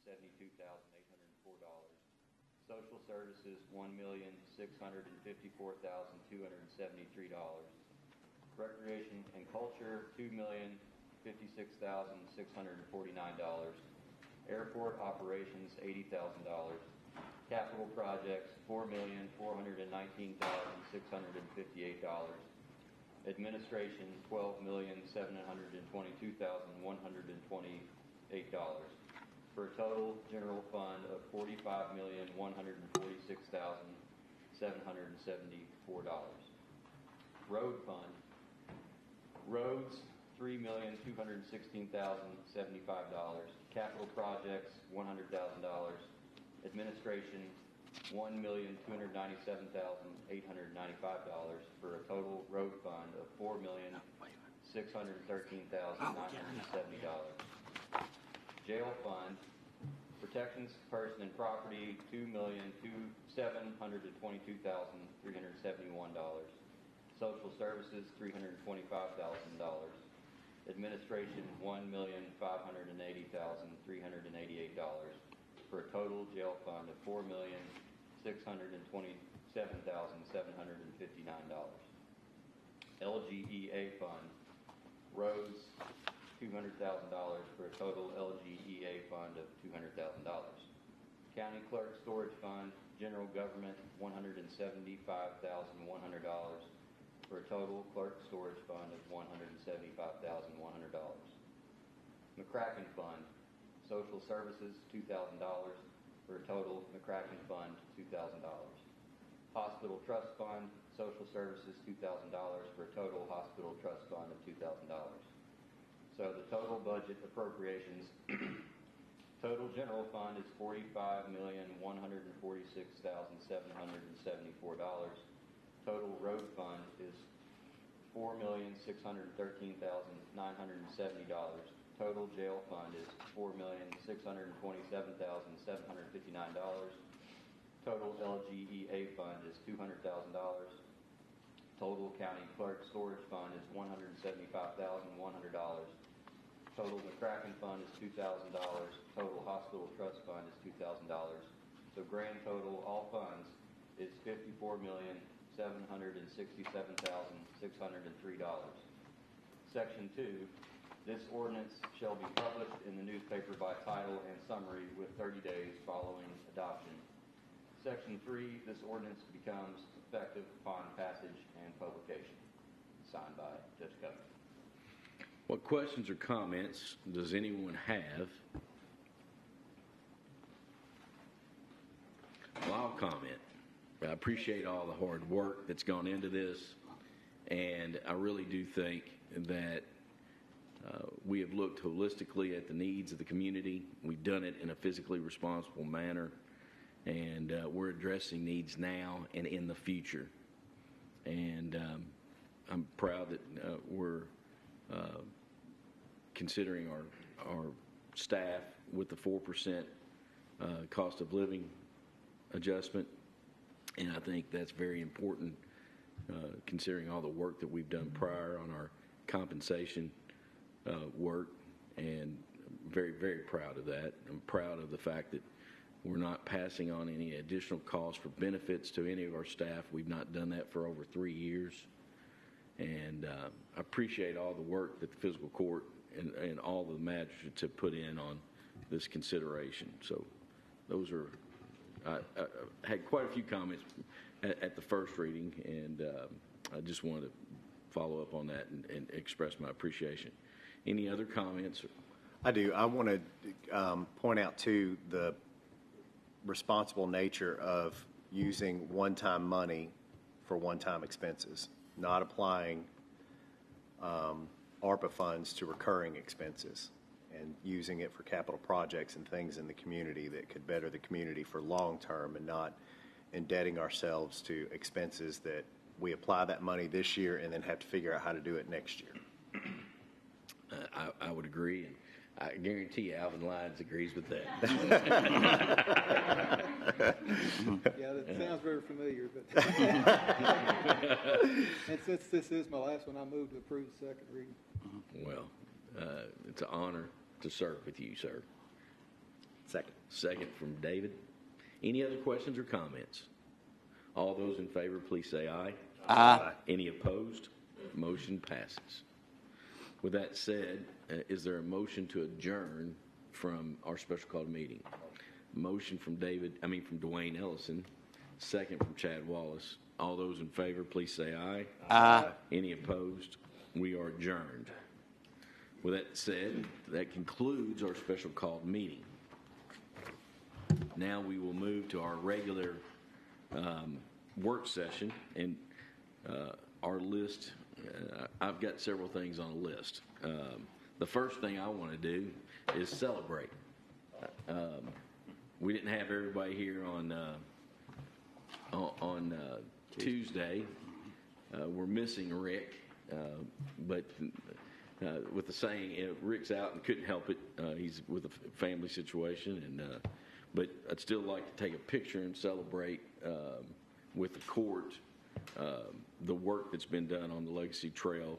$172,804. Social services, $1,654,273. Recreation and culture, $2,056,649. Airport operations, $80,000. Capital projects, $4,419,658. Administration, $12,722,128. For a total general fund of $45,146,774. Road fund, roads, $3,216,075. Capital projects, $100,000. Administration, $1,297,895 for a total road fund of $4,613,970. Jail fund, protections, person and property, $2,722,371. Social services, $325,000. Administration, $1,580,388 for a total jail fund of $4,627,759. LGEA fund, roads, $200,000 for a total LGEA fund of $200,000. County clerk storage fund, general government, $175,100 for a total clerk storage fund of $175,100. McCracken fund, social services, $2,000 for a total McCracken fund, $2,000. Hospital trust fund, social services, $2,000 for a total hospital trust fund of $2,000. So the total budget appropriations, total general fund is $45,146,774. Total road fund is $4,613,970. Total jail fund is $4,627,759. Total LGEA fund is $200,000. Total county clerk storage fund is $175,100. Total McCracken fund is $2,000. Total hospital trust fund is $2,000. So grand total, all funds, is $54,767,603. Section 2, this ordinance shall be published in the newspaper by title and summary with 30 days following adoption. Section 3, this ordinance becomes effective upon passage and publication. Signed by Judge Covey. What questions or comments does anyone have? Well, I'll comment. I appreciate all the hard work that's gone into this, and I really do think that we have looked holistically at the needs of the community. We've done it in a fiscally responsible manner, and we're addressing needs now and in the future. And I'm proud that we're considering our staff with the 4% cost of living adjustment, and I think that's very important considering all the work that we've done prior on our compensation work, and very, very proud of that. I'm proud of the fact that we're not passing on any additional costs for benefits to any of our staff. We've not done that for over 3 years. And I appreciate all the work that the fiscal court and all the magistrates have put in on this consideration. So those are, I had quite a few comments at the first reading, and I just wanted to follow up on that and express my appreciation. Any other comments? I do. I want to point out, too, the responsible nature of using one-time money for one-time expenses, not applying ARPA funds to recurring expenses and using it for capital projects and things in the community that could better the community for long term, and not indebting ourselves to expenses that we apply that money this year and then have to figure out how to do it next year. I would agree, and I guarantee you Alvin Lyons agrees with that. Yeah, that sounds very familiar. But and since this is my last one, I move to approve the second reading. Well, it's an honor to serve with you, sir. Second. Second from David. Any other questions or comments? All those in favor, please say aye. Aye. Any opposed? Motion passes. With that said, is there a motion to adjourn from our special called meeting? Motion from Dwayne Ellison. Second from Chad Wallace. All those in favor, please say aye. Aye. Any opposed? We are adjourned. With that said, that concludes our special called meeting. Now we will move to our regular work session, and our list, I've got several things on the list. The first thing I want to do is celebrate. We didn't have everybody here on Tuesday. We're missing Rick, but with the saying, Rick's out and couldn't help it. He's with a family situation, and but I'd still like to take a picture and celebrate with the court the work that's been done on the Legacy Trail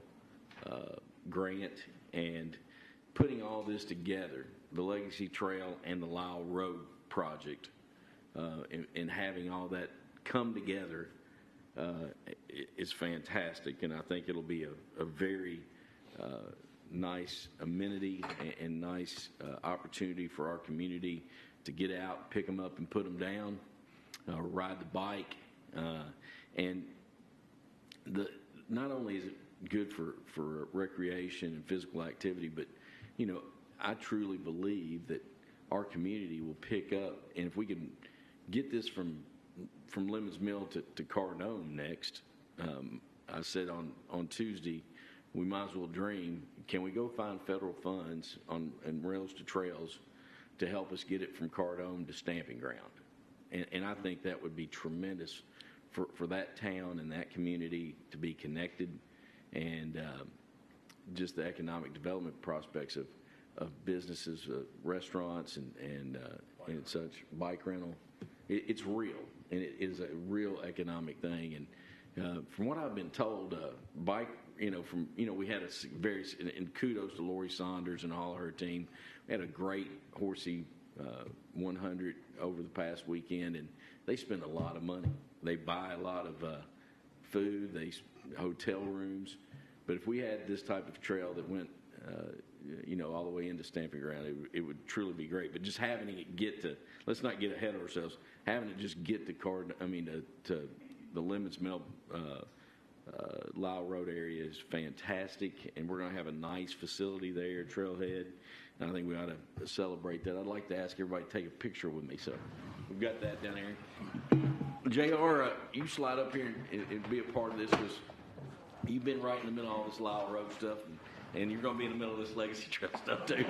grant and putting all this together, the Legacy Trail and the Lyle Road project, and having all that come together is fantastic, and I think it'll be a very nice amenity and nice opportunity for our community to get out, pick them up and put them down, ride the bike, and not only is it good for recreation and physical activity, but I truly believe that our community will pick up, and if we can get this from Lemons Mill to Cardone next, I said on Tuesday, we might as well dream, can we go find federal funds and Rails to Trails to help us get it from Cardone to Stamping Ground? And I think that would be tremendous for that town and that community to be connected, and just the economic development prospects of businesses, restaurants, and such, bike rental. It's real, and it is a real economic thing. And from what I've been told, bike, we had and kudos to Lori Saunders and all her team. We had a great Horsey 100 over the past weekend, and they spend a lot of money. They buy a lot of food, hotel rooms. But if we had this type of trail that went, all the way into Stamping Ground, it would truly be great. But just having it let's not get ahead of ourselves. Having it just get to the Lemons Mill, Lyle Road area is fantastic, and we're going to have a nice facility there, trailhead. And I think we ought to celebrate that. I'd like to ask everybody to take a picture with me. So we've got that down there. JR, you slide up here and be a part of this, because you've been right in the middle of all this Lyle Road stuff, and you're going to be in the middle of this Legacy Trail stuff too.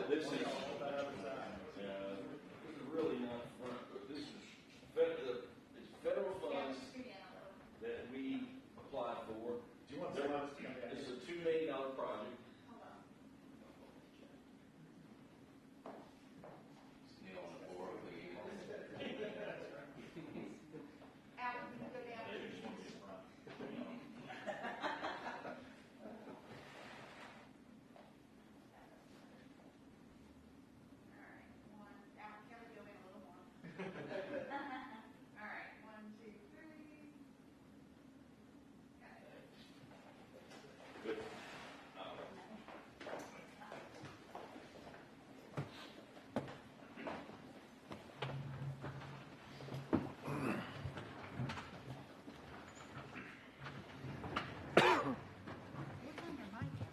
This is really not fun. This is federal funds that we applied for. Do you want to this is a $2 million project.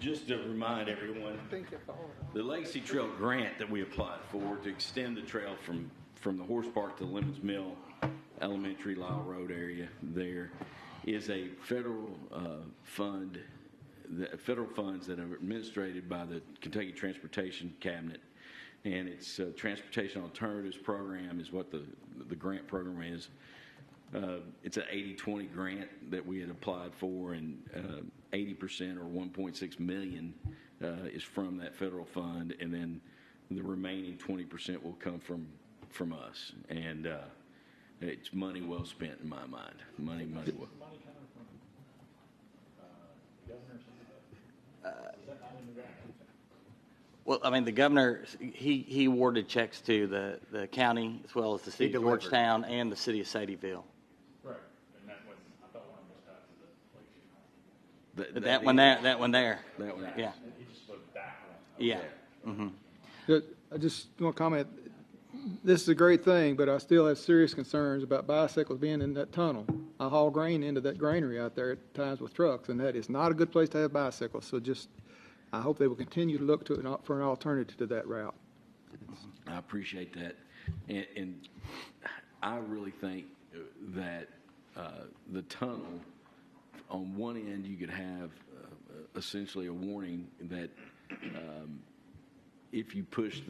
Just to remind everyone, the Legacy Trail grant that we applied for to extend the trail from the horse park to the Lemons Mill Elementary Lyle Road area there is a federal fund, federal funds that are administered by the Kentucky Transportation Cabinet, and it's Transportation Alternatives Program is what the grant program is. it's an 80-20 grant that we had applied for, and 80% or $1.6 million is from that federal fund, and then the remaining 20% will come from us. And it's money well spent in my mind. Money well. Money coming from the governor or something? Is that not in the grant? Well, I mean, the governor, he awarded checks to the county as well as the city of delivered. Georgetown and the city of Sadieville. Right, and that one, I thought one was tied to the police. That one there, that one there. That one. Yeah, He just looked back on. yeah. Mm-hmm. I just want to comment, this is a great thing, but I still have serious concerns about bicycles being in that tunnel. I haul grain into that granary out there at times with trucks, and that is not a good place to have bicycles. So just, I hope they will continue to look to it for an alternative to that route. I appreciate that, and I really think that the tunnel, on one end, you could have essentially a warning that if you push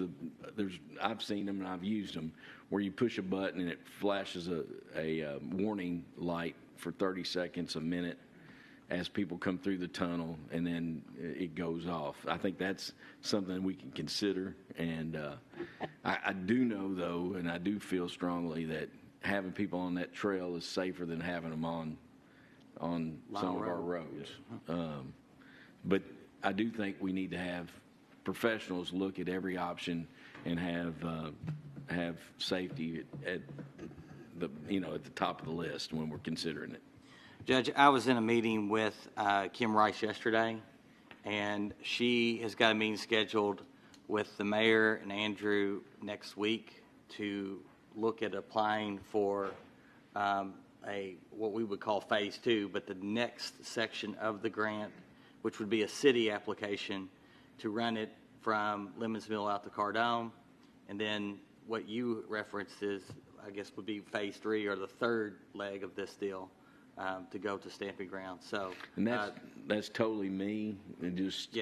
I've seen them and I've used them, where you push a button and it flashes a warning light for 30 seconds, a minute, as people come through the tunnel, and then it goes off. I think that's something we can consider. And I do know, though, and I do feel strongly that having people on that trail is safer than having them on some of our roads. But I do think we need to have professionals look at every option and have safety at the top of the list when we're considering it. Judge, I was in a meeting with Kim Rice yesterday, and she has got a meeting scheduled with the mayor and Andrew next week to look at applying for what we would call phase 2, but the next section of the grant, which would be a city application to run it from Lemons Mill out to Cardone, and then what you referenced is, I guess, would be phase 3 or the third leg of this deal. To go to stamping ground. So, and that's totally me. And just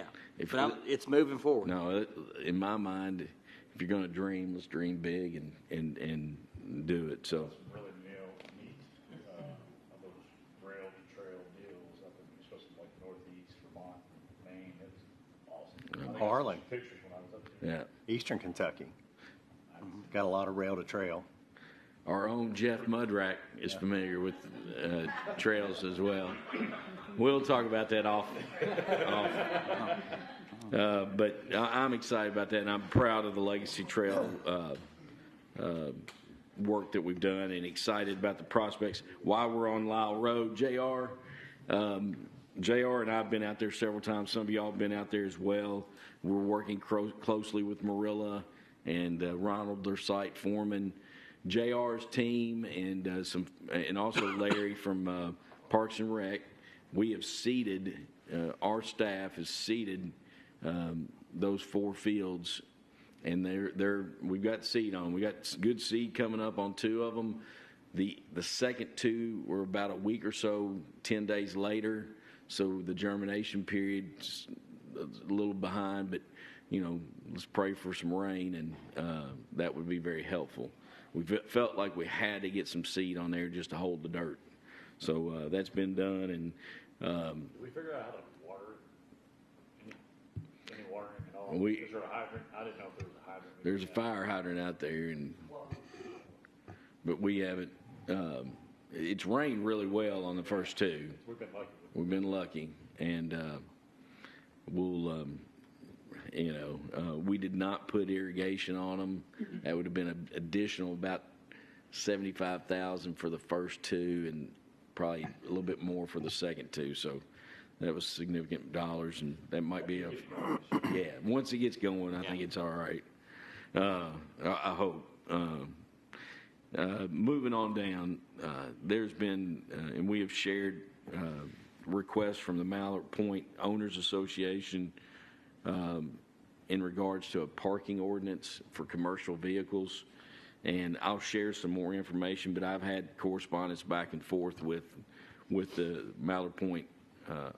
but it's moving forward. No, in my mind, if you're going to dream, let's dream big and do it. So. Really neat of those rail to trail deals up in, especially like northeast Vermont, Maine. It's awesome. I think I saw Harlan. some pictures when I was up there. Yeah. Eastern Kentucky. Got a lot of rail to trail. Our own Jeff Mudrack is familiar with trails as well. We'll talk about that off. But I'm excited about that, and I'm proud of the Legacy Trail work that we've done, and excited about the prospects. While we're on Lyle Road, JR and I have been out there several times. Some of y'all have been out there as well. We're working closely with Marilla and Ronald, their site foreman, JR's team, and also Larry from Parks and Rec. We have seeded, our staff has seeded those 4 fields, and we've got seed on. We got good seed coming up on 2 of them. The second 2 were about a week or so, 10 days later, so the germination period's a little behind, but let's pray for some rain, and that would be very helpful. We felt like we had to get some seed on there just to hold the dirt. So that's been done. And Did we figure out how to water it? Any watering at all? Is there a hydrant? I didn't know if there was a hydrant. there's a fire hydrant out there, but we haven't. It's rained really well on the first 2. We've been lucky. We've been lucky, and we'll. We did not put irrigation on them. That would have been an additional about $75,000 for the first 2, and probably a little bit more for the second 2. So that was significant dollars, and that might be once it gets going, I think it's all right. I hope. Moving on down, there's been, and we have shared requests from the Mallard Point Owners Association in regards to a parking ordinance for commercial vehicles. And I'll share some more information, but I've had correspondence back and forth with the Mallard Point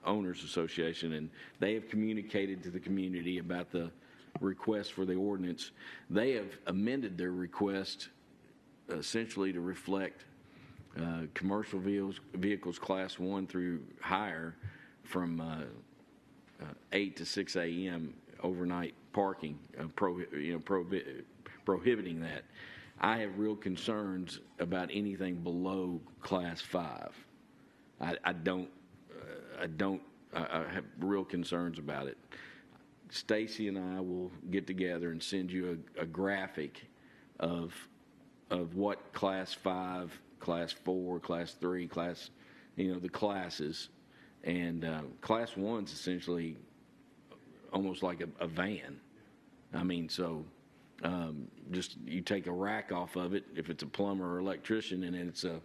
Owners Association, and they have communicated to the community about the request for the ordinance. They have amended their request essentially to reflect commercial vehicles class 1 through higher from 8 to 6 a.m. overnight parking, prohibiting that. I have real concerns about anything below class 5. I have real concerns about it. Stacy and I will get together and send you a graphic of what class 5, class 4, class 3, the classes, and class 1's essentially almost like a van. I mean, so just you take a rack off of it if it's a plumber or electrician, and it's a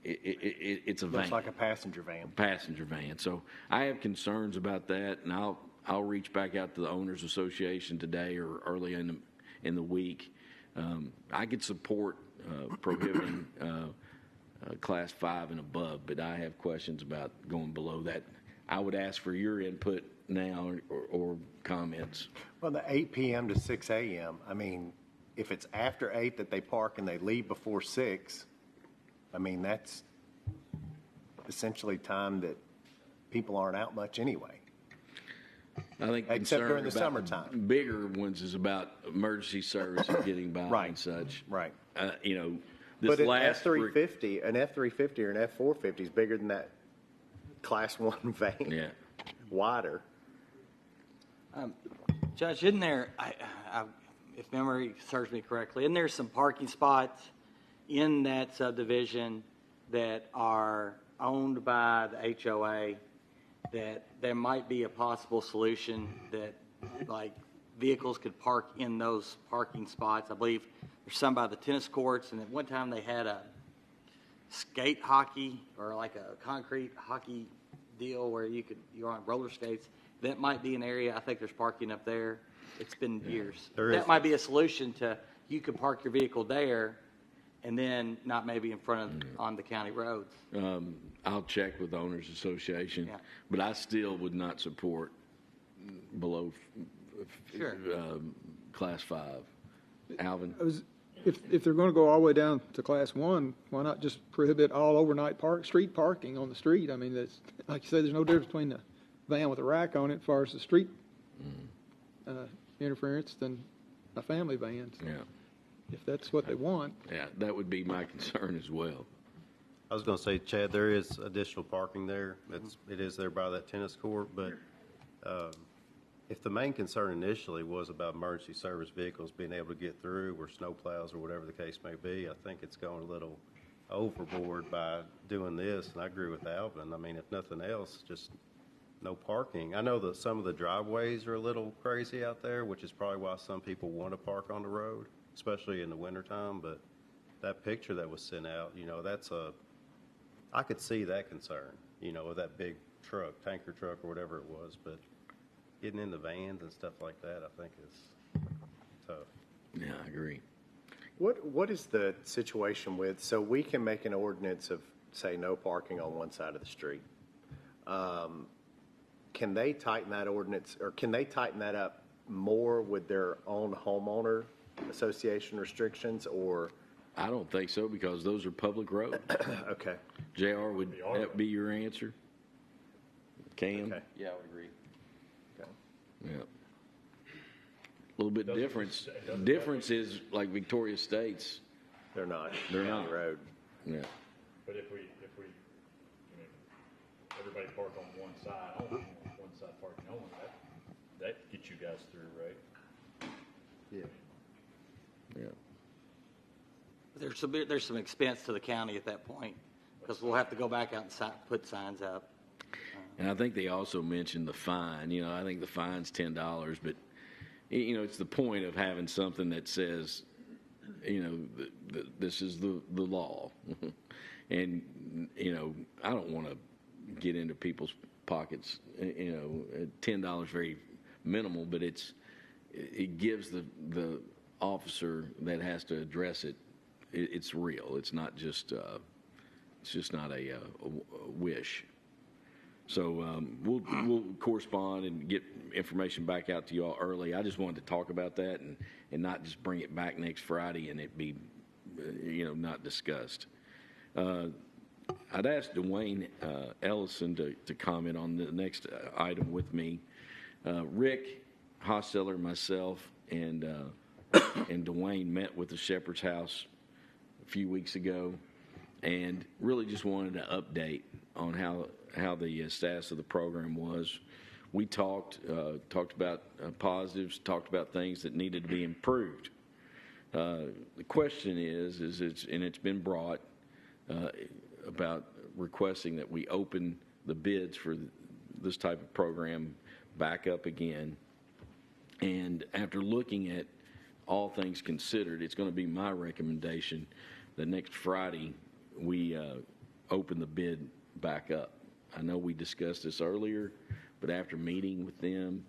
van. Looks like a passenger van. Passenger van. So I have concerns about that, and I'll reach back out to the owners association today or early in the week. I could support prohibiting class 5 and above, but I have questions about going below that. I would ask for your input now or comments. Well, the 8 p.m. to 6 a.m., I mean, if it's after 8 that they park and they leave before 6, I mean, that's essentially time that people aren't out much anyway. I think Except during the concern about summertime. bigger ones is about emergency services getting by Right. and such. Right. This But an last F-350 or an F-450 is bigger than that Class 1 van. Yeah. Wider. Judge, isn't there, if memory serves me correctly, isn't there some parking spots in that subdivision that are owned by the HOA that there might be a possible solution that, like, vehicles could park in those parking spots? I believe there's some by the tennis courts, and at one time they had a skate hockey or like a concrete hockey deal where you're on roller skates. That might be an area. I think there's parking up there. It's been years. That might be a solution to, you could park your vehicle there and then not maybe in front of, on the county roads. I'll check with the Owners Association, Yeah. but I still would not support below Sure. class 5. Alvin? If they're going to go all the way down to class 1, why not just prohibit all overnight street parking on the street? I mean, that's, like you said, there's no difference between the van with a rack on it as far as the street interference than a family van. So Yeah. if that's what they want. Yeah, that would be my concern as well. I was going to say, Chad, there is additional parking there. It is there by that tennis court, but if the main concern initially was about emergency service vehicles being able to get through, or snow plows, or whatever the case may be, I think it's going a little overboard by doing this, and I agree with Alvin. I mean, if nothing else, just no parking. I know that some of the driveways are a little crazy out there, which is probably why some people want to park on the road, especially in the wintertime, but that picture that was sent out, I could see that concern, with that big truck, tanker truck or whatever it was, but getting in the vans and stuff like that, I think is tough. Yeah, I agree. What is the situation with, so we can make an ordinance of, say, no parking on one side of the street. Can they tighten that ordinance, or can they tighten that up more with their own homeowner association restrictions, or? I don't think so, because those are public roads. Okay. JR, would that be your answer? Cam? Okay. Yeah, I would agree. Okay. Yeah. A little bit difference is like Victoria States. They're not. They're County not. Road. Yeah. But if we, everybody park on one side only, one side parking only, that gets you guys through, right? Yeah. Yeah. There's some expense to the county at that point, because we'll have to go back out and put signs up. And I think they also mentioned the fine. I think the fine's $10, but it's the point of having something that says, this is the law. And I don't want to get into people's pockets. $10 very minimal, but it gives the officer that has to address it. It's real. It's not just. It's just not a wish. So we'll correspond and get information back out to you all early. I just wanted to talk about that and not just bring it back next Friday and it be not discussed. I'd asked Dwayne Ellison to comment on the next item with me. Rick Hosseller, myself, and Dwayne met with the Shepherd's House a few weeks ago, and really just wanted to update on how the status of the program was. We talked about positives, talked about things that needed to be improved. The question is it's been brought about requesting that we open the bids for this type of program back up again. And after looking at all things considered, it's going to be my recommendation that next Friday we open the bid back up. I know we discussed this earlier, but after meeting with them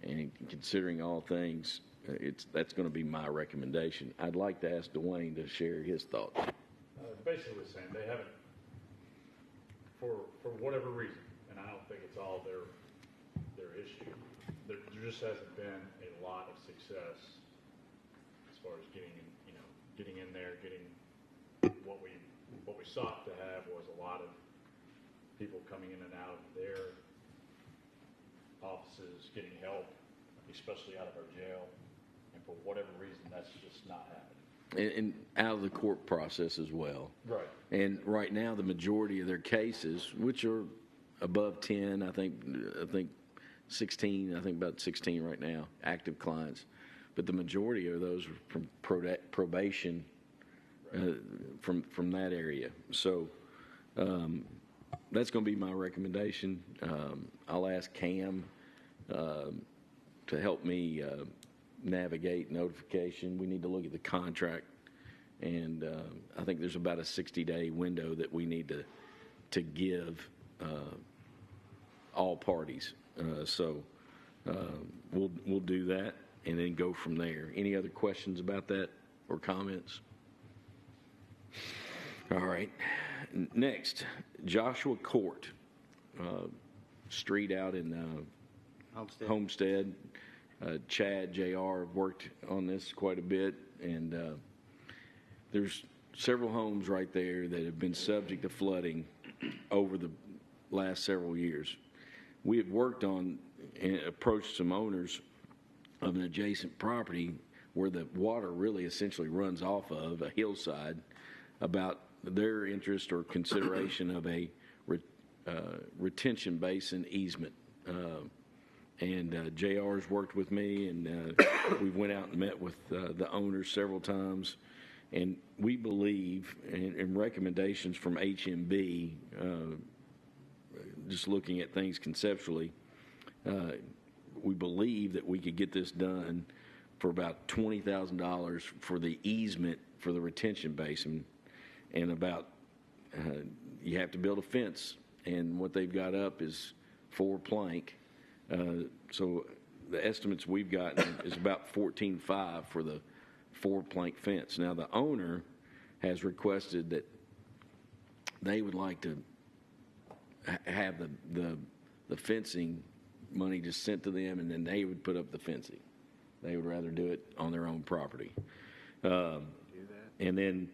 and considering all things, that's going to be my recommendation. I'd like to ask Dwayne to share his thoughts. Basically saying they haven't, for whatever reason, and I don't think it's all their issue, there just hasn't been a lot of success as far as getting in there, getting what we sought to have was a lot of people coming in and out of their offices, getting help, especially out of our jail, and for whatever reason, that's just not happening. And out of the court process as well. Right. And right now, the majority of their cases, which are above 10, I think 16, I think about 16 right now, active clients. But the majority of those are from probation, from that area. So that's going to be my recommendation. I'll ask Cam to help me navigate notification. We need to look at the contract, and I think there's about a 60-day window that we need to give all parties. So we'll do that and then go from there. Any other questions about that or comments? All right. Next, Joshua Court Street out in Homestead. Chad, JR have worked on this quite a bit, and there's several homes right there that have been subject to flooding over the last several years. We have worked on and approached some owners of an adjacent property where the water really essentially runs off of a hillside about their interest or consideration of a retention basin easement. And JR's worked with me, and we went out and met with the owners several times. And we believe, in recommendations from HMB, just looking at things conceptually, we believe that we could get this done for about $20,000 for the easement for the retention basin, and about you have to build a fence, and what they've got up is 4 plank. So the estimates we've gotten is about $14,500 for the 4 plank fence. Now the owner has requested that they would like to have the fencing money just sent to them, and then they would put up the fencing. They would rather do it on their own property. And then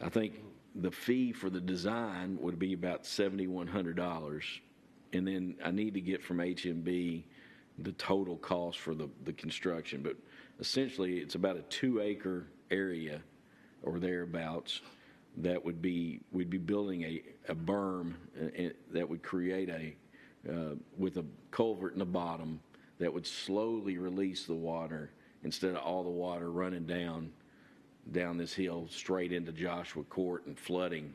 I think the fee for the design would be about $7,100. And then I need to get from HMB the total cost for the construction. But essentially, it's about a 2-acre area or thereabouts that we'd be building a berm that would create with a culvert in the bottom that would slowly release the water instead of all the water running down this hill straight into Joshua Court and flooding.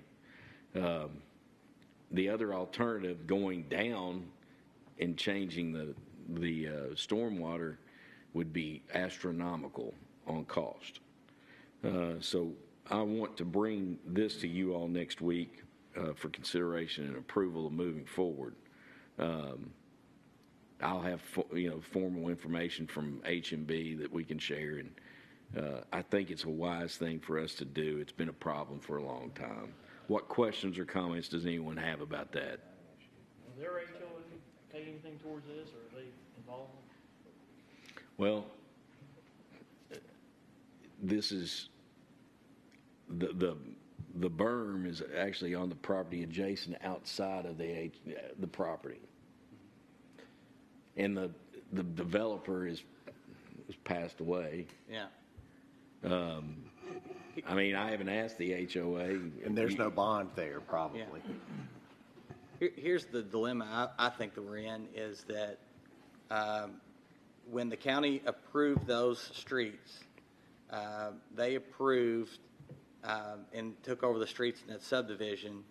The other alternative, going down and changing the stormwater, would be astronomical on cost. So I want to bring this to you all next week for consideration and approval of moving forward. I'll have formal information from HMB that we can share, and I think it's a wise thing for us to do. It's been a problem for a long time. What questions or comments does anyone have about that? Does their HOA pay anything towards this, or are they involved? Well, this is the the berm is actually on the property adjacent outside of the property. And the developer is passed away. Yeah. I mean, I haven't asked the HOA. And there's no bond there, probably. Here's the dilemma I think that we're in is that when the county approved those streets, they approved and took over the streets in that subdivision.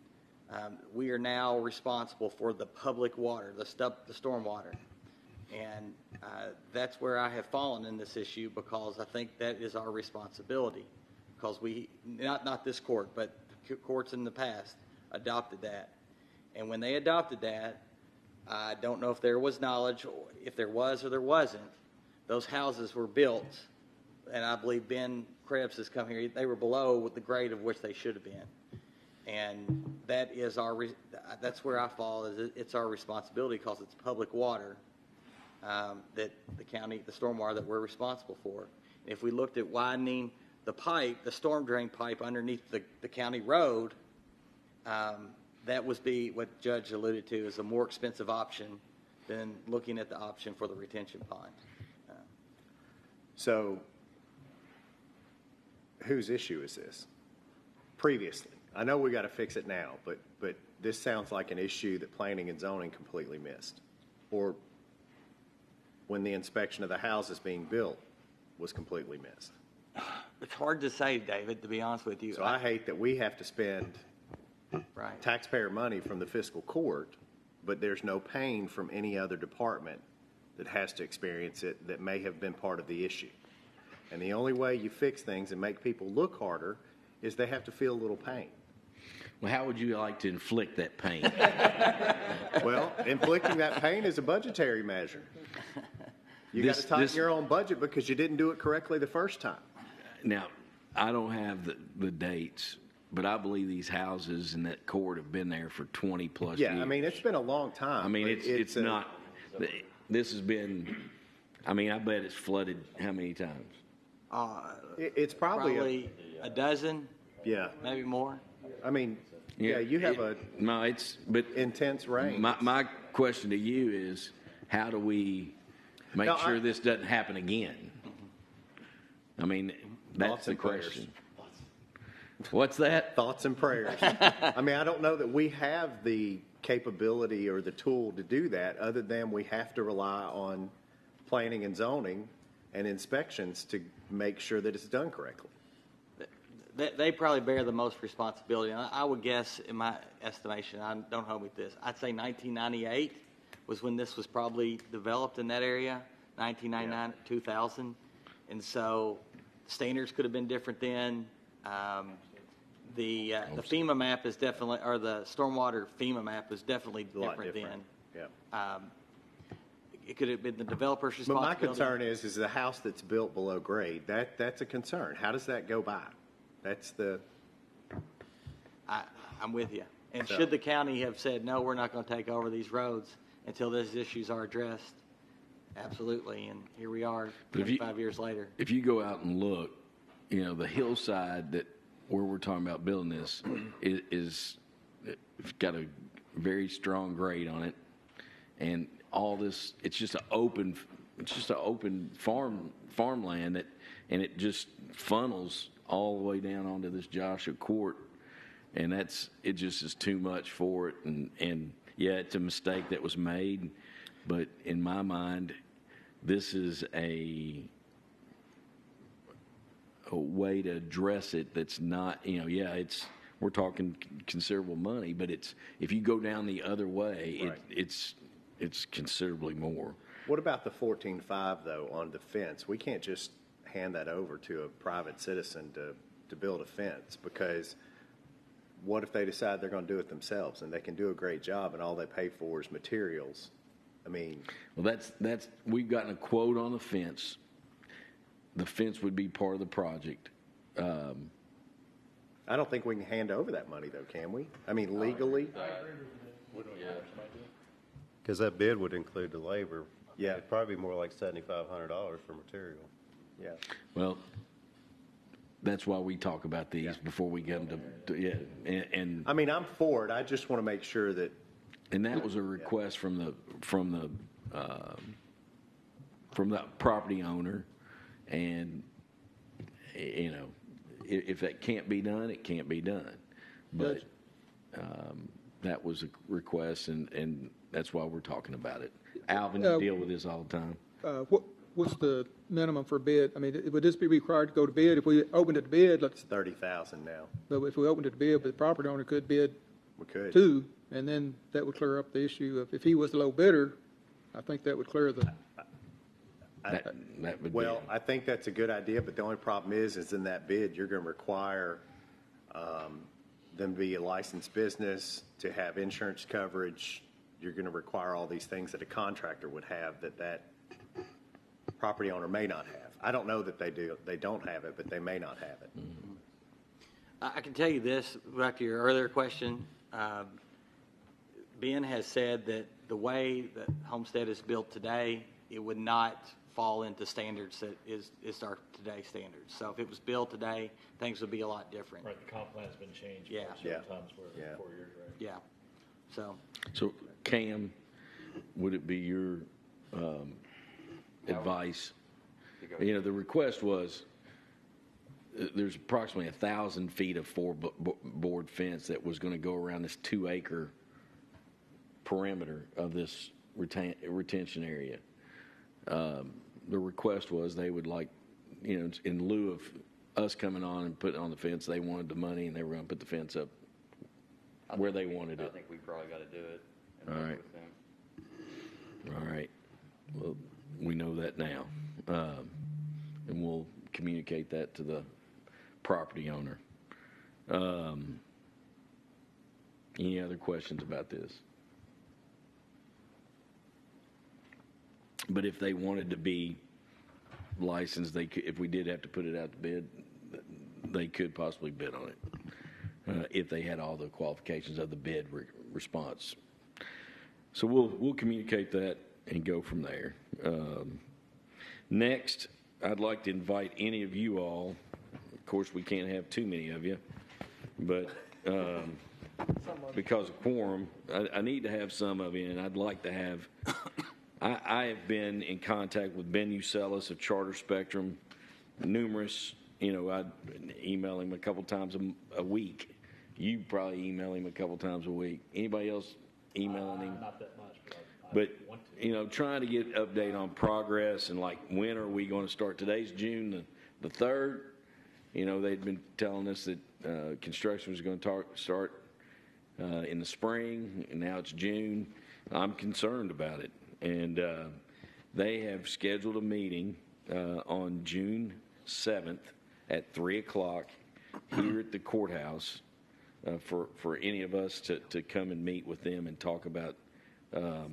We are now responsible for the public water, the storm water. And that's where I have fallen in this issue because I think that is our responsibility. Because we, not this court, but courts in the past adopted that. And when they adopted that, I don't know if there was knowledge, or if there was or there wasn't. Those houses were built, and I believe Ben Krebs has come here. They were below the grade of which they should have been, and that is that's where I fall. It's our responsibility because it's public water that the county, the stormwater that we're responsible for. And if we looked at widening the pipe, the storm drain pipe underneath the county road, that would be what Judge alluded to as a more expensive option than looking at the option for the retention pond. So whose issue is this? Previously, I know we got to fix it now, but this sounds like an issue that planning and zoning completely missed, or when the inspection of the houses being built was completely missed. It's hard to say, David, to be honest with you. So I hate that we have to spend Right. taxpayer money from the fiscal court, but there's no pain from any other department that has to experience it that may have been part of the issue. And the only way you fix things and make people look harder is they have to feel a little pain. Well, how would you like to inflict that pain? Well, inflicting that pain is a budgetary measure. You got to tighten your own budget because you didn't do it correctly the first time. Now, I don't have the dates, but I believe these houses in that court have been there for 20 plus years. Yeah, I mean, it's been a long time. I mean, but it's not, this has been, I mean, I bet it's flooded how many times? It's probably a dozen, yeah. maybe more. I mean, yeah, you have but intense rain. My question to you is, how do we make sure this doesn't happen again? I mean, that's the question. What's that? Thoughts and prayers. I mean, I don't know that we have the capability or the tool to do that, other than we have to rely on planning and zoning and inspections to make sure that it's done correctly. They probably bear the most responsibility. And I would guess, in my estimation, don't hold me to this, I'd say 1998 was when this was probably developed in that area, 1999, 2000. And so standards could have been different then. The FEMA map is definitely, or the stormwater FEMA map is definitely different then. Yeah. It could have been the developer's responsibility. But my concern is the house that's built below grade. That's a concern. How does that go by? That's the. I'm with you. And So- should the county have said, no, we're not going to take over these roads until those issues are addressed? Absolutely. And here we are, But if you- 25 years later. If you go out and look, you know, the hillside where we're talking about building this is it's got a very strong grade on it, and all this, it's just an open farmland and it just funnels all the way down onto this Joshua Court, and it just is too much for it, and yeah, it's a mistake that was made, but in my mind, this is a way to address it that's not, you know, yeah, we're talking considerable money, but if you go down the other way, Right. it's considerably more. What about the 14.5 though on the fence? We can't just hand that over to a private citizen to build a fence, because what if they decide they're going to do it themselves and they can do a great job and all they pay for is materials? I mean, Well, that's we've gotten a quote on the fence. The fence would be part of the project. I don't think we can hand over that money though, can we? I mean, legally. Because that bid would include the labor. Yeah. It'd probably be more like $7,500 for material. Yeah. Well, that's why we talk about these before we get them yeah. And I mean, I'm for it. I just want to make sure that, that was a request from the property owner, and you know, if that can't be done, it can't be done. But that was a request, and that's why we're talking about it. Alvin, you deal with this all the time. What's the minimum for bid? I mean, would this be required to go to bid? If we opened it to bid, it's 30,000 now. but if we opened it to bid, but the property owner could bid We could. 2, and then that would clear up the issue of, if he was the low bidder, I think that would clear the, That would Well, be I think that's a good idea, but the only problem is in that bid, you're going to require them to be a licensed business, to have insurance coverage. You're going to require all these things that a contractor would have that property owner may not have. I don't know that they do. They don't have it, but they may not have it. Mm-hmm. I can tell you this, back to your earlier question. Ben has said that the way that Homestead is built today, it would not fall into standards that is our today's standards. So if it was built today, things would be a lot different. Right, the comp plan's been changed Yeah. several times for Yeah. 4 years, right? Yeah. So, Cam, would it be your advice? You know, the request was there's approximately 1,000 feet of board fence that was going to go around this 2-acre perimeter of this retention area. The request was they would like, you know, in lieu of us coming on and putting on the fence, they wanted the money and they were going to put the fence up where they wanted it. I think we probably got to do it and All work right. with them. All right. Well, we know that now. And we'll communicate that to the property owner. Any other questions about this? But if they wanted to be licensed, they could, if we did have to put it out to bid, they could possibly bid on it if they had all the qualifications of the bid response. So we'll communicate that and go from there. Next, I'd like to invite any of you all. Of course, we can't have too many of you, but because of quorum, I need to have some of you, and I'd like to have. I have been in contact with Ben Ucelis of Charter Spectrum, numerous. You know, I'd email him a couple times a week. You probably email him a couple times a week. Anybody else emailing him? Not that much, but But, I want to. you know, trying to get update on progress and like when are we going to start? Today's June the 3rd. You know, they'd been telling us that construction was going to start in the spring, and now it's June. I'm concerned about it. And they have scheduled a meeting on June 7th at 3 o'clock here at the courthouse for any of us to come and meet with them and talk about the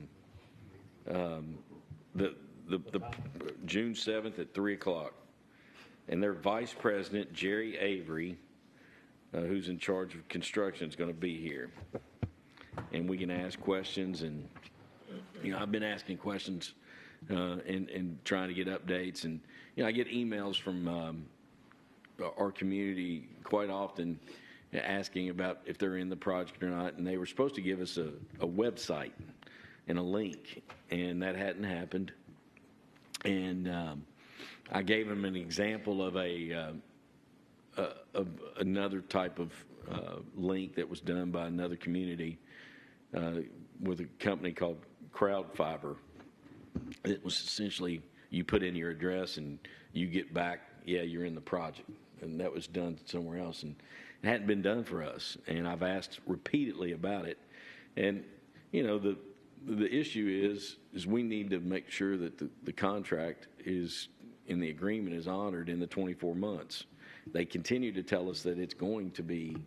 June 7th at 3 o'clock. And their vice president, Jerry Avery, who's in charge of construction, is going to be here. And we can ask questions. And, you know, I've been asking questions and trying to get updates. And, you know, I get emails from our community quite often asking about if they're in the project or not. And they were supposed to give us a website and a link, and that hadn't happened. And I gave them an example of of another type of link that was done by another community with a company called Crowdfiber. It was essentially you put in your address and you get back, yeah, you're in the project. And that was done somewhere else, and it hadn't been done for us. And I've asked repeatedly about it. And, you know, the issue is we need to make sure that the contract is in the agreement is honored in the 24 months. They continue to tell us that it's going to be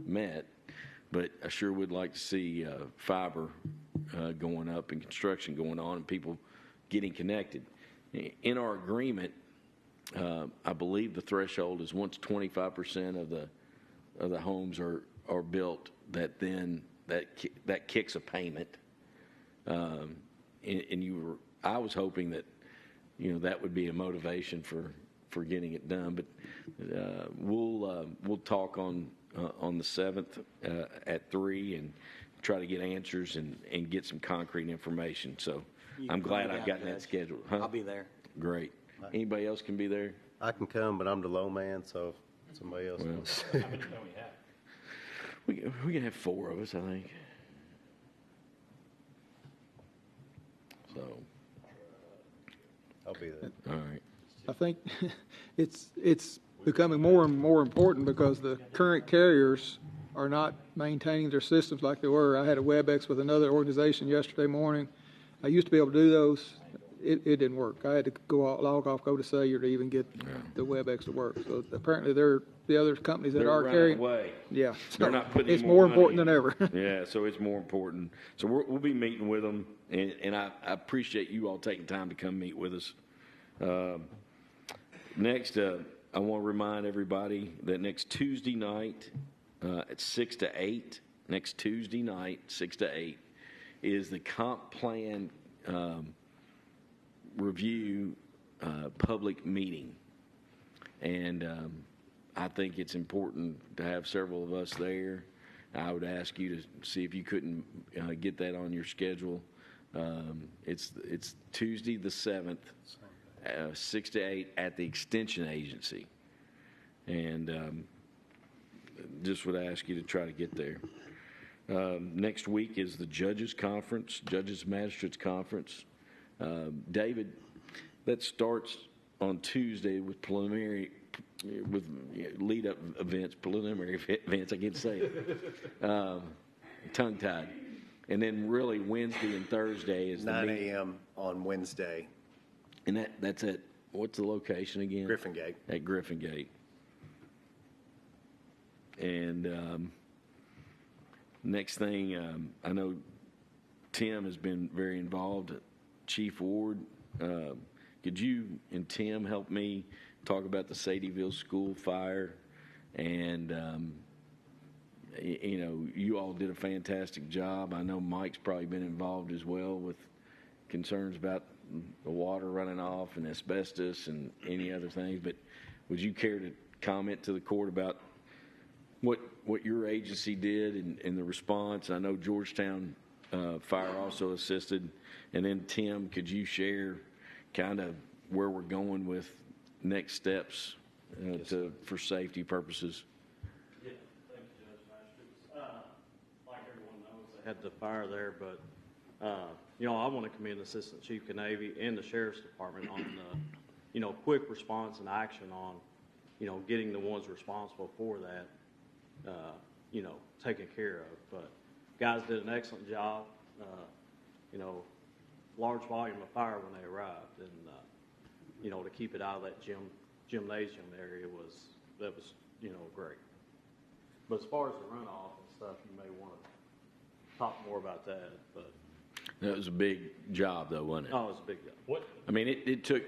met, but I sure would like to see fiber going up and construction going on and people getting connected. In our agreement, I believe the threshold is once 25% of the homes are built, that then that kicks a payment. I was hoping that, you know, that would be a motivation for for getting it done. But we'll talk on the 7th at 3 and try to get answers and get some concrete information. So I'm glad I got that scheduled. Huh? I'll be there. Great. Anybody else can be there? I can come, but I'm the low man, so if somebody else wants. How many can we have? We can have 4 of us, I think. So, I'll be there. all right. I think it's becoming more and more important because the current carriers are not maintaining their systems like they were. I had a WebEx with another organization yesterday morning. I used to be able to do those. It didn't work. I had to log off, go to Cellular to even get the WebEx to work. So apparently the other companies that They're are running carrying. away. Yeah. They're not putting any It's more more money important in. than ever. Yeah, so it's more important. So we'll be meeting with them, and I appreciate you all taking time to come meet with us. Next, I want to remind everybody that next Tuesday night at 6 to 8, next Tuesday night, 6 to 8, is the comp plan review public meeting. And I think it's important to have several of us there. I would ask you to see if you couldn't get that on your schedule. It's Tuesday the 7th, 6 to 8 at the Extension Agency. And just would ask you to try to get there. Next week is the Judges Conference, Judges Magistrates Conference. David, that starts on Tuesday with lead-up events, preliminary events, I can't say it, tongue-tied. And then really Wednesday and Thursday is 9 a.m. on Wednesday, And that's at, what's the location again? Griffin Gate. At Griffin Gate. And next thing, I know Tim has been very involved. Chief Ward, could you and Tim help me talk about the Sadieville School fire? And, you all did a fantastic job. I know Mike's probably been involved as well with concerns about the water running off and asbestos and any other things. But would you care to comment to the court about what your agency did and the response? I know Georgetown Fire also assisted. And then, Tim, could you share kind of where we're going with next steps for safety purposes? Yeah, thank you, Judge Masters. Like everyone knows, they had the fire there, but, I want to commend Assistant Chief Canavy and the Sheriff's Department on the, quick response and action on, getting the ones responsible for that, taken care of. But guys did an excellent job. Large volume of fire when they arrived, and to keep it out of that gymnasium area was great. But as far as the runoff and stuff, you may want to talk more about that. But That was a big job, though, wasn't it? oh, it was a big deal. What? I mean, it took,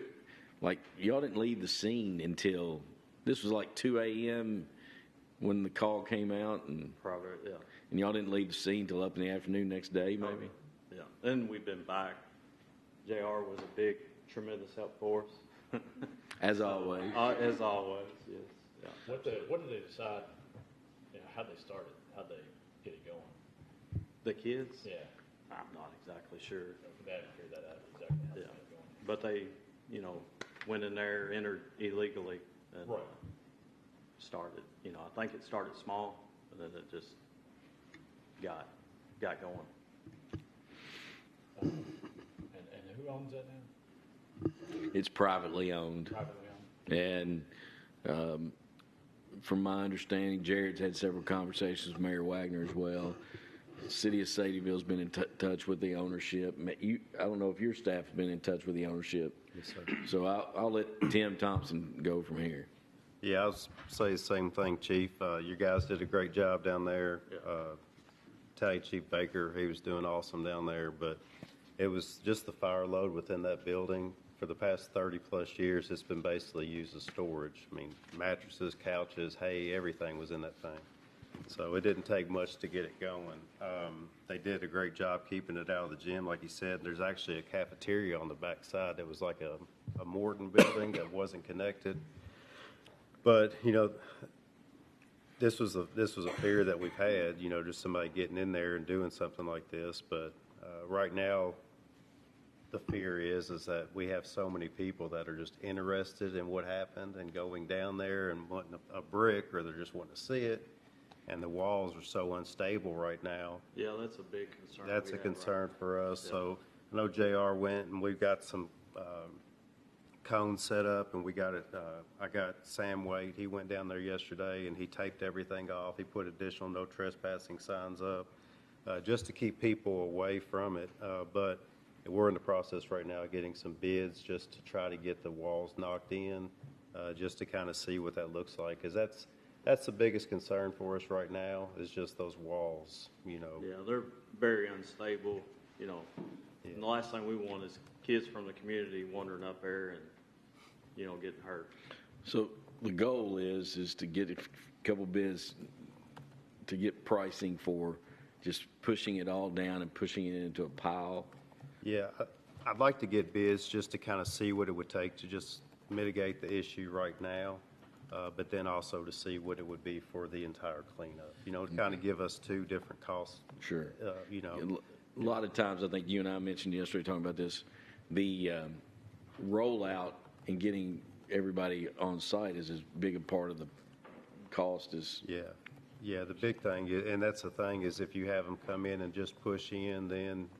y'all didn't leave the scene until, this was 2 a.m. when the call came out, and Probably, yeah. y'all didn't leave the scene till up in the afternoon next day, maybe? Yeah. Then we've been back. JR was a big, tremendous help for us. As always. As always, yes. Yeah. What did they decide? How'd they start it? How'd they get it going? The kids? Yeah, I'm not exactly sure. they haven't figured that out exactly how they Yeah. got it going. But they, went in there, entered illegally, and Right. started. I think it started small, and then it just got going. And who owns that now? It's privately owned. Privately owned. And from my understanding, Jared's had several conversations with Mayor Wagner as well. The city of Sadieville's been in touch with the ownership. I don't know if your staff has been in touch with the ownership. Yes, sir. So I'll let Tim Thompson go from here. Yeah, I was say the same thing, Chief. You guys did a great job down there. Battalion Chief Baker, he was doing awesome down there, but it was just the fire load within that building. For the past 30-plus years, it's been basically used as storage. I mean, mattresses, couches, hay, everything was in that thing. So it didn't take much to get it going. They did a great job keeping it out of the gym. Like you said, there's actually a cafeteria on the back side that was like a a Morton building that wasn't connected. But, this was a fear that we've had, just somebody getting in there and doing something like this. But right now, the fear is that we have so many people that are just interested in what happened and going down there and wanting a brick, or they're just wanting to see it. And the walls are so unstable right now. Yeah, that's a big concern. That's we a have, right? concern for us. Yeah. So I know JR went, and we've got some cones set up, and we got it. I got Sam Wade. He went down there yesterday, and he taped everything off. He put additional no trespassing signs up just to keep people away from it. But we're in the process right now of getting some bids just to try to get the walls knocked in, just to kind of see what that looks like. Because that's the biggest concern for us right now, is just those walls, Yeah, they're very unstable, And the last thing we want is kids from the community wandering up there and, getting hurt. So the goal is to get a couple bids to get pricing for just pushing it all down and pushing it into a pile. Yeah, I'd like to get bids just to kind of see what it would take to just mitigate the issue right now, but then also to see what it would be for the entire cleanup, to kind of give us two different costs. Sure. A lot of times, I think you and I mentioned yesterday talking about this, the rollout and getting everybody on site is as big a part of the cost as. Yeah, the big thing, and that's the thing, is if you have them come in and just push in, then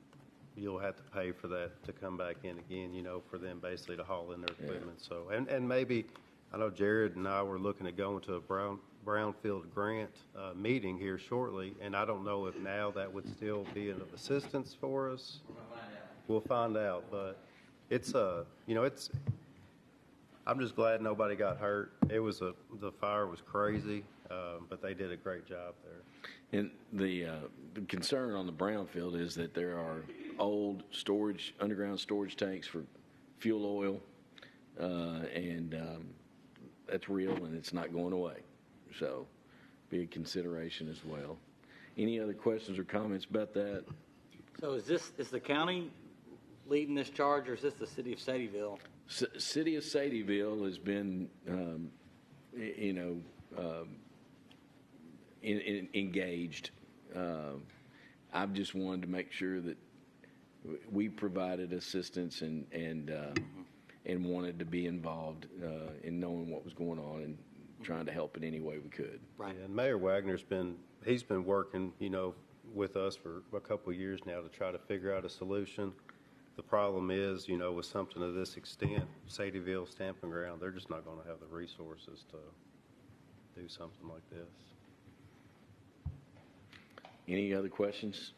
you'll have to pay for that to come back in again, for them basically to haul in their equipment. So, and maybe, I know Jared and I were looking at going to a brownfield grant meeting here shortly, and I don't know if now that would still be of assistance for us. We'll find out, but it's I'm just glad nobody got hurt. The fire was crazy, but they did a great job there. And the concern on the brownfield is that there are old underground storage tanks for fuel oil, and that's real, and it's not going away. So, be a consideration as well. Any other questions or comments about that? So is the county leading this charge, or is this the city of Sadieville? City of Sadieville has been, engaged. I've just wanted to make sure that we provided assistance and wanted to be involved in knowing what was going on and trying to help in any way we could. Right. Yeah, and Mayor Wagner's been working, with us for a couple of years now to try to figure out a solution. The problem is, with something of this extent, Sadieville Stamping Ground, they're just not going to have the resources to do something like this. Any other questions?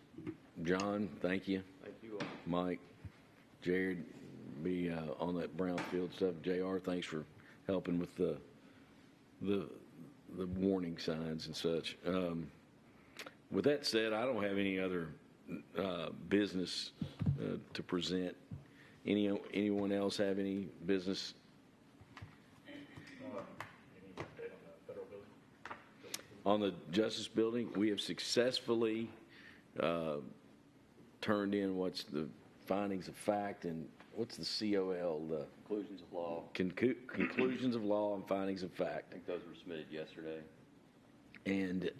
John, thank you. Thank you all. Mike, Jared, be on that brownfield stuff. JR, thanks for helping with the warning signs and such. With that said, I don't have any other business to present. Anyone else have any business? Any update on the federal building? On the Justice Building, we have successfully turned in what's the findings of fact and what's the COL? The Conclusions of law. conclusions of law and findings of fact. I think those were submitted yesterday. And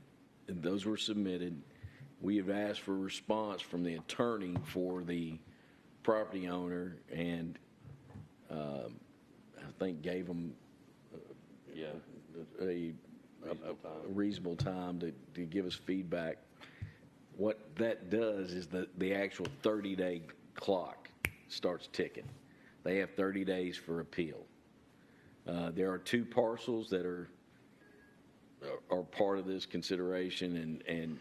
those were submitted. We have asked for a response from the attorney for the property owner, and I think gave them a reasonable time to give us feedback. What that does is the actual 30-day clock starts ticking. They have 30 days for appeal. There are two parcels that are part of this consideration, and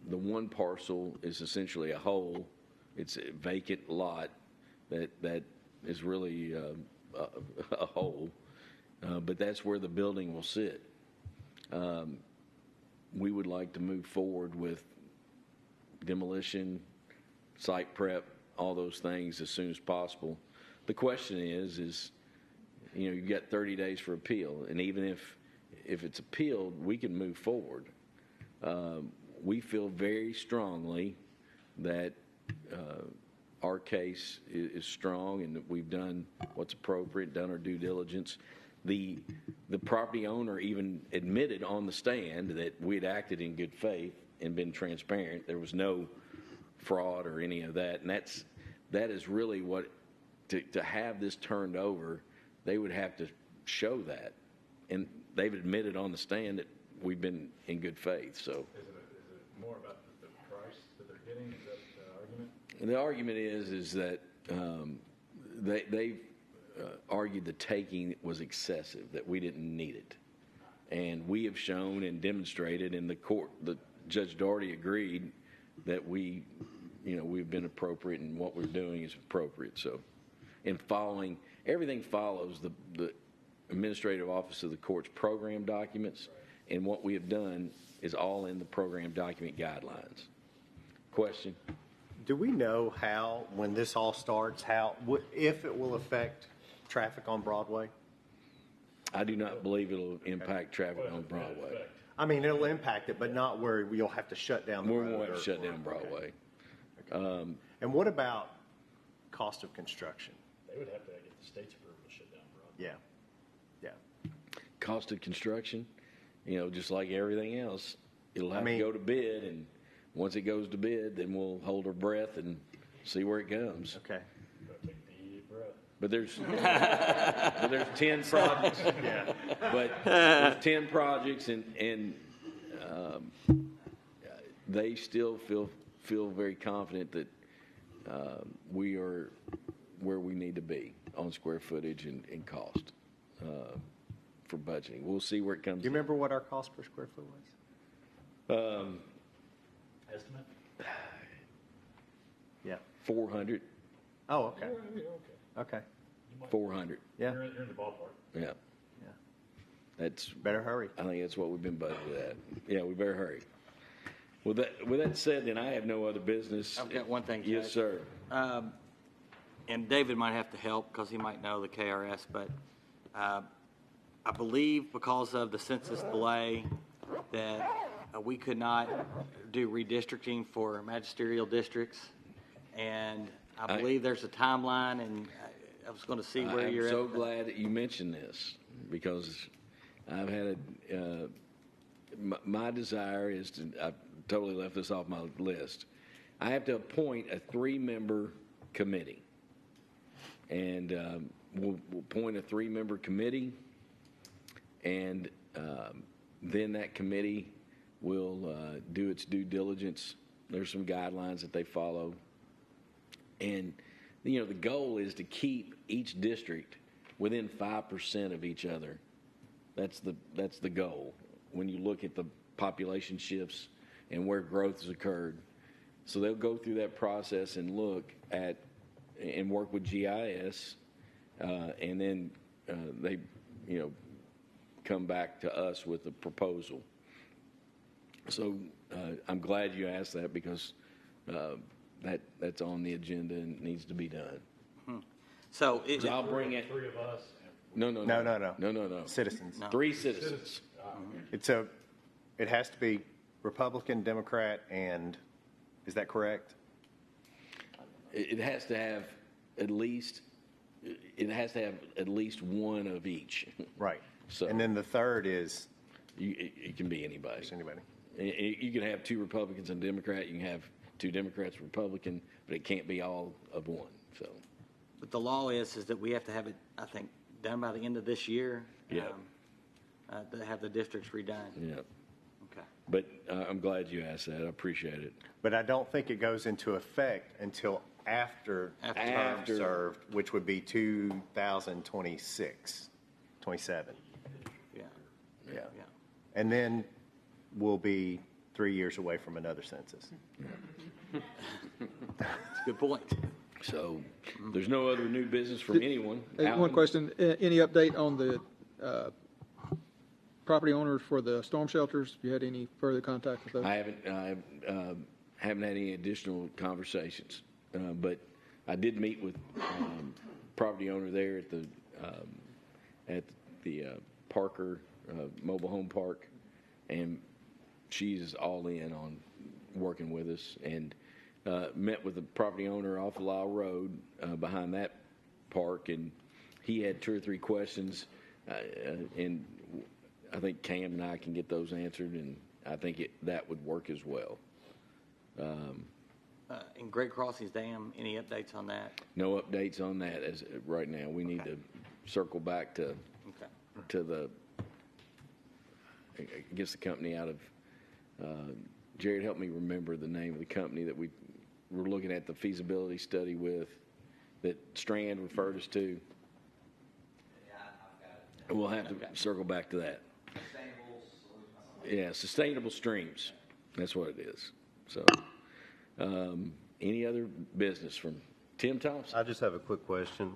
the one parcel is essentially a hole. It's a vacant lot that is really a hole, but that's where the building will sit. We would like to move forward with demolition, site prep, all those things as soon as possible. The question is you've got 30 days for appeal, and even if it's appealed, we can move forward. We feel very strongly that our case is strong and that we've done what's appropriate, done our due diligence. The property owner even admitted on the stand that we'd acted in good faith and been transparent. There was no fraud or any of that, and that is really what to have this turned over. They would have to show that, and they've admitted on the stand that we've been in good faith. So, Is it more about the price that they're getting? Is that the argument? and the argument is that they've argued the taking was excessive, that we didn't need it, and we have shown and demonstrated in the court. The Judge Doherty agreed that we've been appropriate and what we're doing is appropriate. So, in following, everything follows the administrative office of the court's program documents, and what we have done is all in the program document guidelines. Question? Do we know how, when this all starts, if it will affect traffic on Broadway? I do not believe it'll impact traffic on Broadway. I mean, it'll impact it, but not where you'll have to shut down the We road. won't have to shut down Broadway. And what about cost of construction? They would have to get the state's approval to shut down Broadway. Yeah. Cost of construction, just like everything else, it'll have to mean- go to bid, and once it goes to bid, then we'll hold our breath and see where it goes. Okay. Gotta take a deep breath. But there's 10 projects. But there's 10 projects, and they still feel very confident that we are where we need to be on square footage and cost for budgeting. We'll see where it comes. Do you remember what our cost per square foot was? Estimate? Yeah. 400. Oh, okay. Yeah, okay. Okay. 400. Yeah. You're in the ballpark. Yeah. Yeah. That's. Better hurry. I think that's what we've been budgeted at. Yeah, we better hurry. With that said, then I have no other business. I've got one thing, Yes, Judge. sir. And David might have to help because he might know the KRS, but I believe because of the census delay that we could not do redistricting for magisterial districts. And I believe there's a timeline, and I was going to see where you're I'm at. so glad that you mentioned this, because I've had my desire is to, I totally left this off my list. I have to appoint a 3-member committee. And we'll appoint a 3-member committee, and then that committee will do its due diligence. There's some guidelines that they follow. And, the goal is to keep each district within 5% of each other. That's the goal when you look at the population shifts and where growth has occurred. So they'll go through that process and look at and work with GIS, and then they, come back to us with a proposal. So I'm glad you asked that, because that's on the agenda and needs to be done. So So I'll bring it. 3 of us. No. Citizens. 3 citizens. It has to be Republican, Democrat, and is that correct? It has to have at least. It has to have at least one of each. Right. So- and then the third is It can be anybody. just anybody. You can have 2 Republicans and a Democrat. You can have 2 Democrats, Republican, but it can't be all of one. So, but the law is that we have to have it, I think, done by the end of this year. Yeah. To have the districts redone. yeah. Okay. But I'm glad you asked that. I appreciate it. But I don't think it goes into effect until after After. term After. served, which would be 2026, 27. Yeah. Yeah. Yeah. And then we'll be 3 years away from another census. That's a good point. So, there's no other new business from anyone. Hey, Alan? one question, any update on the property owners for the storm shelters? Have you had any further contact with those? I haven't had any additional conversations, but I did meet with property owner there at the Parker Mobile Home Park, and she's all in on working with us. And met with the property owner off Lyle Road behind that park, and he had 2 or 3 questions, and I think Cam and I can get those answered, and I think that would work as well. And Great Crossings Dam, any updates on that? No updates on that as right now. We need to circle back to the, I guess, the company out of, Jared, help me remember the name of the company that we were looking at the feasibility study with, that Strand referred us to. We'll have to circle back to that. Yeah, sustainable streams. That's what it is. So, any other business from Tim Thompson? I just have a quick question.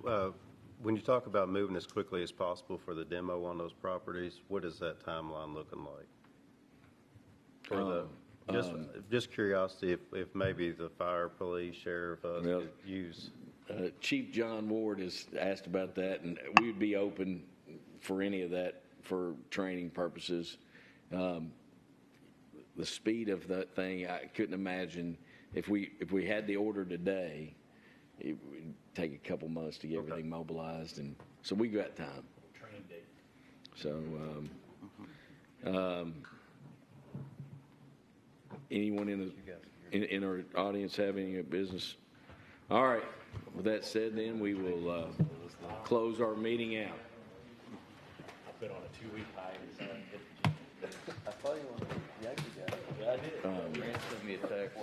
When you talk about moving as quickly as possible for the demo on those properties, what is that timeline looking like? For just curiosity, if maybe the fire, police, sheriff could use. Chief John Ward has asked about that, and we would be open for any of that for training purposes. The speed of that thing, I couldn't imagine if we had the order today, it would take a couple months to get everything mobilized, and so we got time. Training date. So, anyone in our audience have any business? All right. With that said, then we will close our meeting out. I've been on a 2-week hiatus. I thought you wanted, you actually got it. I did. Grant sent me a text.